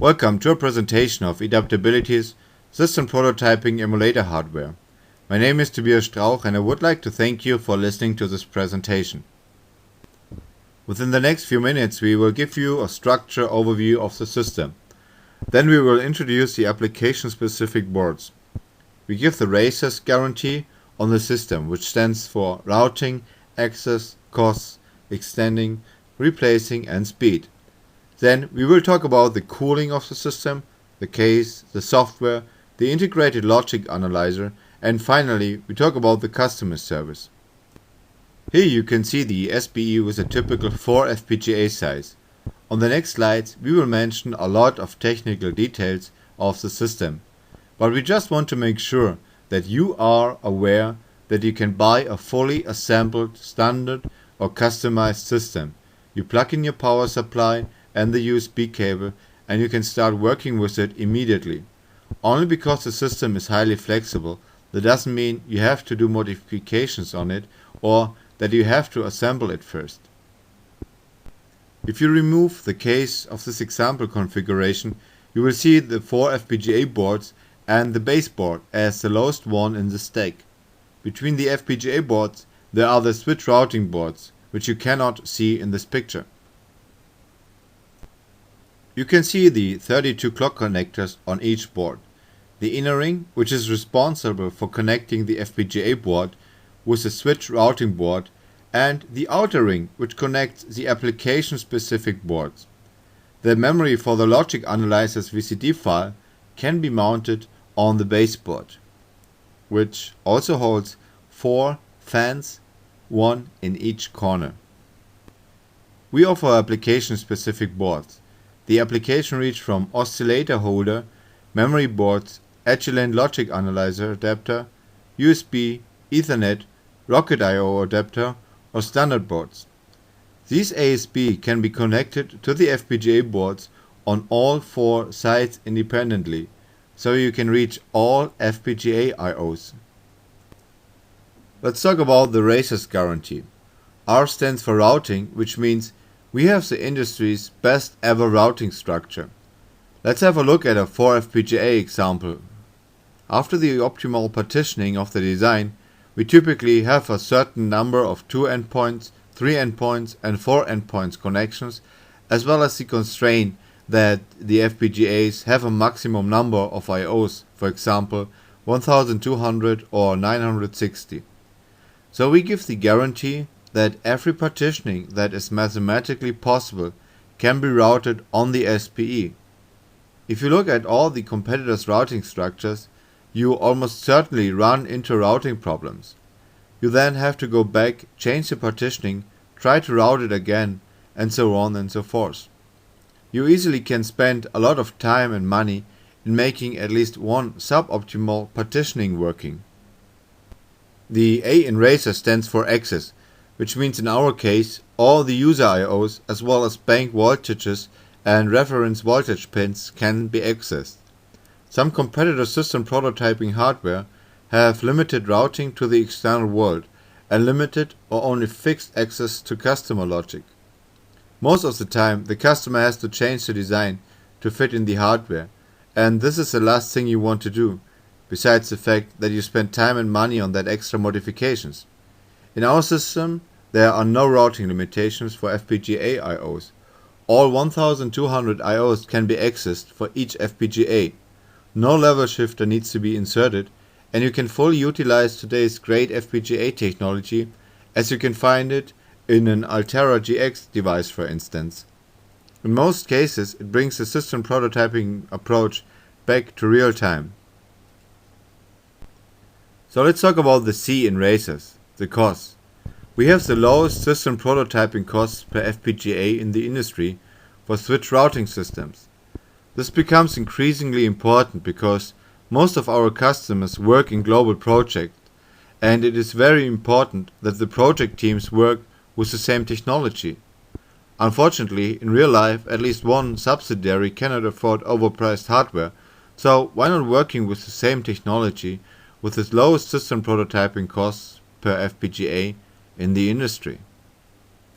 Welcome to a presentation of EDAptability's System Prototyping Emulator hardware. My name is Tobias Strauch and I would like to thank you for listening to this presentation. Within the next few minutes we will give you a structure overview of the system. Then we will introduce the application-specific boards. We give the RACES guarantee on the system, which stands for routing, access, costs, extending, replacing and speed. Then we will talk about the cooling of the system, the case, the software, the integrated logic analyzer, and finally we talk about the customer service. Here you can see the SPE with a typical 4 FPGA size. On the next slides we will mention a lot of technical details of the system, but we just want to make sure that you are aware that you can buy a fully assembled standard or customized system. You plug in your power supply and the USB cable and you can start working with it immediately. Only because the system is highly flexible, that doesn't mean you have to do modifications on it or that you have to assemble it first. If you remove the case of this example configuration, you will see the 4 FPGA boards and the base board as the lowest one in the stack. Between the FPGA boards there are the switch routing boards, which you cannot see in this picture. You can see the 32 clock connectors on each board. The inner ring, which is responsible for connecting the FPGA board with the switch routing board, and the outer ring, which connects the application-specific boards. The memory for the logic analyzer's VCD file can be mounted on the base board, which also holds 4 fans, one in each corner. We offer application-specific boards. The application reach from oscillator holder, memory boards, Agilent logic analyzer adapter, USB, Ethernet, Rocket I/O adapter or standard boards. These ASB can be connected to the FPGA boards on all 4 sides independently, so you can reach all FPGA I/Os. Let's talk about the RACES guarantee. R stands for routing, which means we have the industry's best ever routing structure. Let's have a look at a 4 FPGA example. After the optimal partitioning of the design, we typically have a certain number of 2 endpoints, 3 endpoints and 4 endpoints connections, as well as the constraint that the FPGAs have a maximum number of I/Os, for example 1200 or 960. So we give the guarantee that every partitioning that is mathematically possible can be routed on the SPE. If you look at all the competitors' routing structures, you almost certainly run into routing problems. You then have to go back, change the partitioning, try to route it again, and so on and so forth. You easily can spend a lot of time and money in making at least one suboptimal partitioning working. The A in RACES stands for access, which means in our case all the user I/Os as well as bank voltages and reference voltage pins can be accessed. Some competitor system prototyping hardware have limited routing to the external world and limited or only fixed access to customer logic. Most of the time the customer has to change the design to fit in the hardware, and this is the last thing you want to do, besides the fact that you spend time and money on that extra modifications. In our system there are no routing limitations for FPGA I/Os. All 1200 I/Os can be accessed for each FPGA. No level shifter needs to be inserted, and you can fully utilize today's great FPGA technology as you can find it in an Altera GX device, for instance. In most cases it brings the system prototyping approach back to real time. So let's talk about the C in RACES, the costs. We have the lowest system prototyping costs per FPGA in the industry for switch routing systems. This becomes increasingly important because most of our customers work in global projects, and it is very important that the project teams work with the same technology. Unfortunately, in real life at least one subsidiary cannot afford overpriced hardware, so why not working with the same technology with the lowest system prototyping costs per FPGA in the industry?